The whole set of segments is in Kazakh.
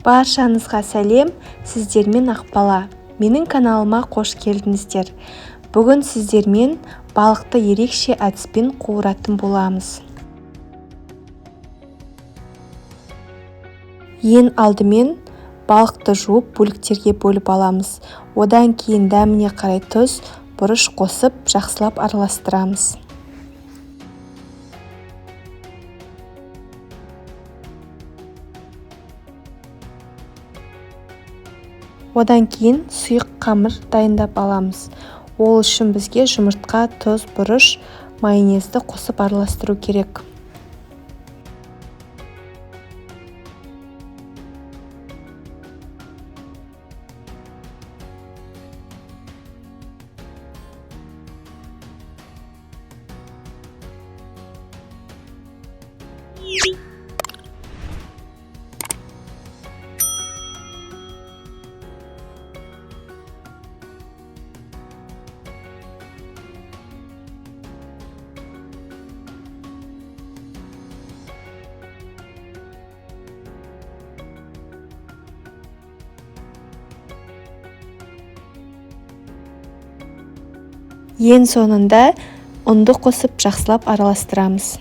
Баршаңызға сәлем, сіздермен Ақбала. Менің каналыма қош келдіңіздер. Бүгін сіздермен балықты ерекше әдіспен қуыратын боламыз. Ең алдымен балықты жуып бөліктерге бөліп аламыз. Одан кейін дәміне қарай тұз, бұрыш қосып, жақсылап араластырамыз. Одан кейін сұйық қамыр дайындап аламыз. Ол үшін бізге жұмыртқа, тұз, бұрыш, майонезді қосып араластыру керек. Ең соңында ұнды қосып жақсылап араластырамыз.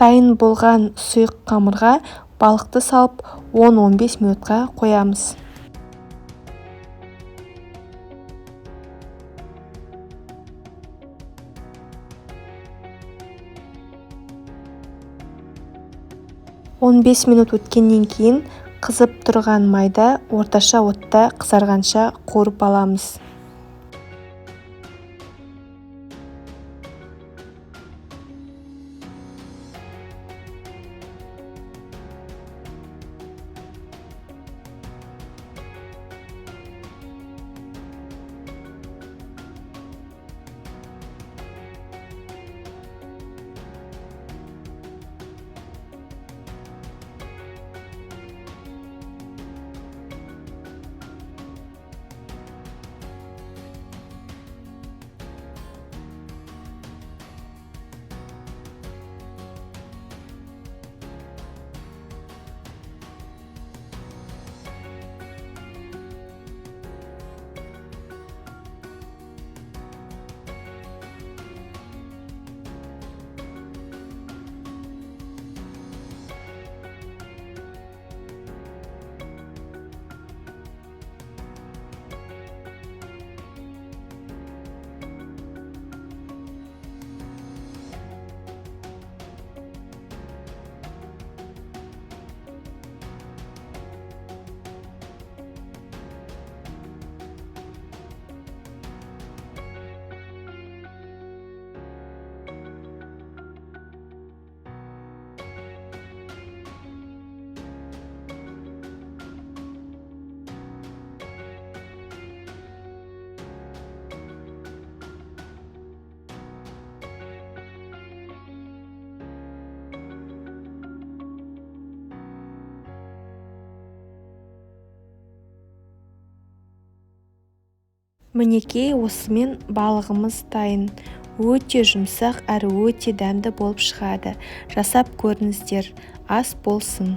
Дайын болған сұйық қамырға балықты салып 10-15 минутқа қоямыз. Он 15 минут өткеннен кейін қызып тұрған майда орташа отта қызарғанша қуырып аламыз. Мінекей, осымен балығымыз дайын. Өте жұмсақ әрі өте дәмді болып шығады. Жасап көріңіздер, ас болсын.